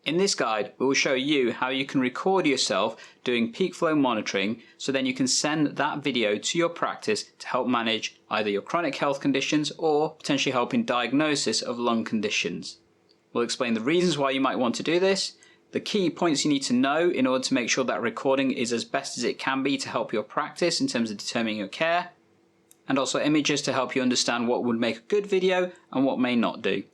In this guide, we will show you how you can record yourself doing peak flow monitoring so then you can send that video to your practice to help manage either your chronic health conditions or potentially help in diagnosis of lung conditions. We'll explain the reasons why you might want to do this, the key points you need to know in order to make sure that recording is as best as it can be to help your practice in terms of determining your care, and also images to help you understand what would make a good video and what may not do.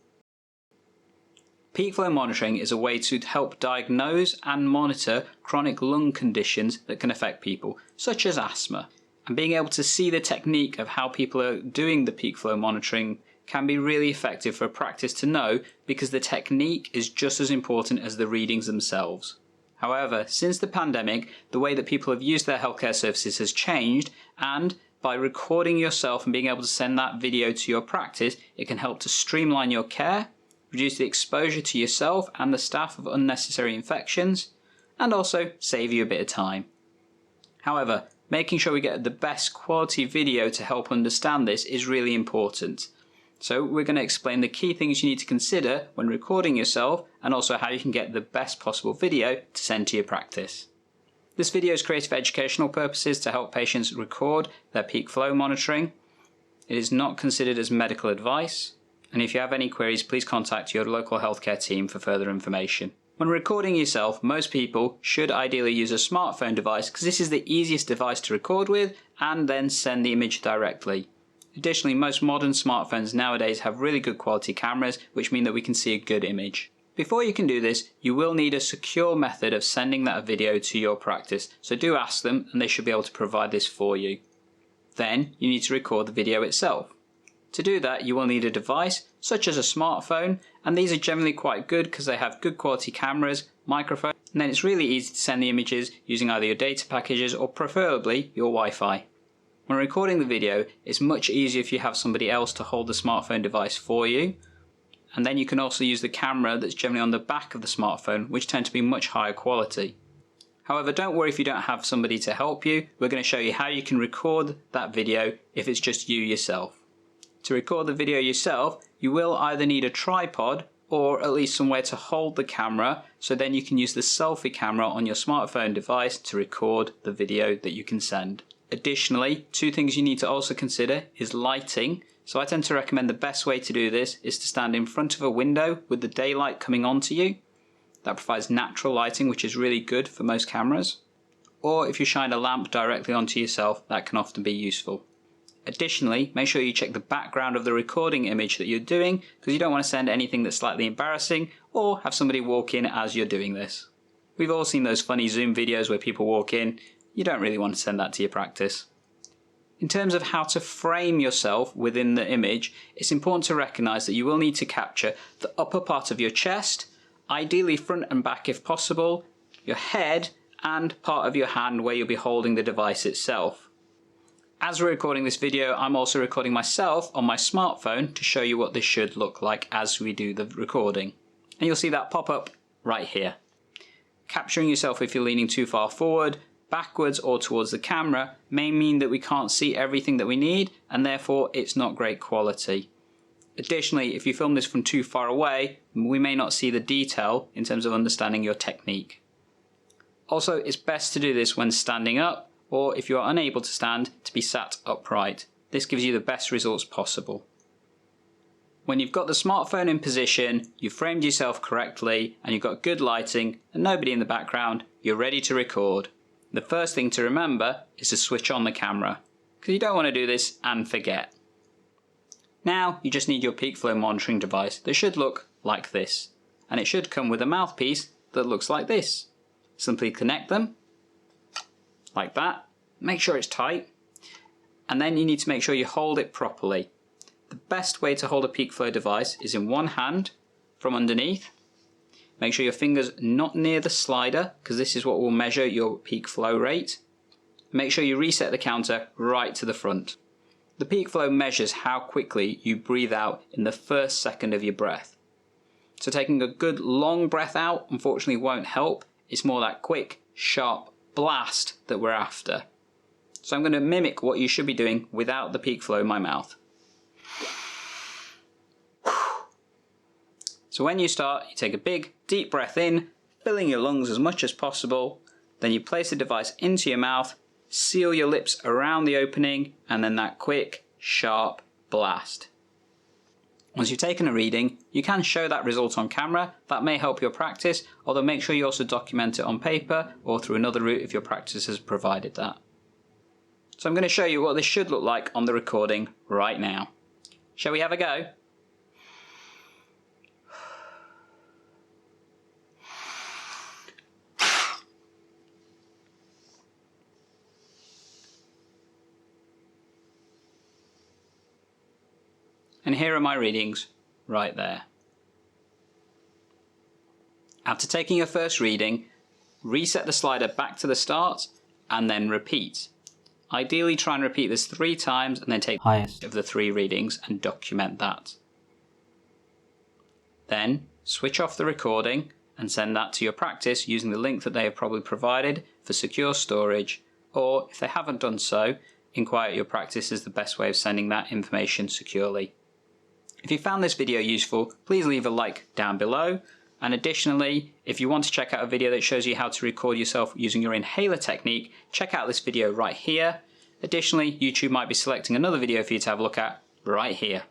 Peak flow monitoring is a way to help diagnose and monitor chronic lung conditions that can affect people, such as asthma. And being able to see the technique of how people are doing the peak flow monitoring can be really effective for a practice to know, because the technique is just as important as the readings themselves. However, since the pandemic, the way that people have used their healthcare services has changed, and by recording yourself and being able to send that video to your practice, it can help to streamline your care, reduce the exposure to yourself and the staff of unnecessary infections, and also save you a bit of time. However, making sure we get the best quality video to help understand this is really important. So we're going to explain the key things you need to consider when recording yourself, and also how you can get the best possible video to send to your practice. This video is created for educational purposes to help patients record their peak flow monitoring. It is not considered as medical advice. And if you have any queries, please contact your local healthcare team for further information. When recording yourself, most people should ideally use a smartphone device because this is the easiest device to record with and then send the image directly. Additionally, most modern smartphones nowadays have really good quality cameras, which mean that we can see a good image. Before you can do this, you will need a secure method of sending that video to your practice, so do ask them and they should be able to provide this for you. Then you need to record the video itself. To do that, you will need a device such as a smartphone, and these are generally quite good because they have good quality cameras, microphones, and then it's really easy to send the images using either your data packages or preferably your Wi-Fi. When recording the video, it's much easier if you have somebody else to hold the smartphone device for you, and then you can also use the camera that's generally on the back of the smartphone, which tend to be much higher quality. However, don't worry if you don't have somebody to help you. We're going to show you how you can record that video if it's just you yourself. To record the video yourself, you will either need a tripod or at least somewhere to hold the camera, so then you can use the selfie camera on your smartphone device to record the video that you can send. Additionally, two things you need to also consider is lighting. So I tend to recommend the best way to do this is to stand in front of a window with the daylight coming onto you. That provides natural lighting, which is really good for most cameras. Or if you shine a lamp directly onto yourself, that can often be useful. Additionally, make sure you check the background of the recording image that you're doing, because you don't want to send anything that's slightly embarrassing or have somebody walk in as you're doing this. We've all seen those funny Zoom videos where people walk in. You don't really want to send that to your practice. In terms of how to frame yourself within the image, it's important to recognise that you will need to capture the upper part of your chest, ideally front and back if possible, your head, and part of your hand where you'll be holding the device itself. As we're recording this video, I'm also recording myself on my smartphone to show you what this should look like as we do the recording. And you'll see that pop up right here. Capturing yourself if you're leaning too far forward, backwards or towards the camera may mean that we can't see everything that we need, and therefore it's not great quality. Additionally, if you film this from too far away, we may not see the detail in terms of understanding your technique. Also, it's best to do this when standing up, or if you are unable to stand, to be sat upright. This gives you the best results possible. When you've got the smartphone in position, you've framed yourself correctly, and you've got good lighting and nobody in the background, you're ready to record. The first thing to remember is to switch on the camera, because you don't want to do this and forget. Now you just need your peak flow monitoring device that should look like this, and it should come with a mouthpiece that looks like this. Simply connect them like that, make sure it's tight, and then you need to make sure you hold it properly. The best way to hold a peak flow device is in one hand from underneath. Make sure your fingers not near the slider, because this is what will measure your peak flow rate. Make sure you reset the counter right to the front. The peak flow measures how quickly you breathe out in the first second of your breath. So taking a good long breath out unfortunately won't help. It's more that quick, sharp blast that we're after. So I'm going to mimic what you should be doing without the peak flow in my mouth. So when you start, you take a big, deep breath in, filling your lungs as much as possible. Then you place the device into your mouth, seal your lips around the opening, and then that quick, sharp blast. Once you've taken a reading, you can show that result on camera. That may help your practice, although make sure you also document it on paper or through another route if your practice has provided that. So I'm going to show you what this should look like on the recording right now. Shall we have a go? And here are my readings right there. After taking your first reading, reset the slider back to the start and then repeat. Ideally try and repeat this 3 times and then take the highest of the 3 readings and document that. Then switch off the recording and send that to your practice using the link that they have probably provided for secure storage, or if they haven't done so, inquire at your practice is the best way of sending that information securely. If you found this video useful, please leave a like down below. And additionally, if you want to check out a video that shows you how to record yourself using your inhaler technique, check out this video right here. Additionally, YouTube might be selecting another video for you to have a look at right here.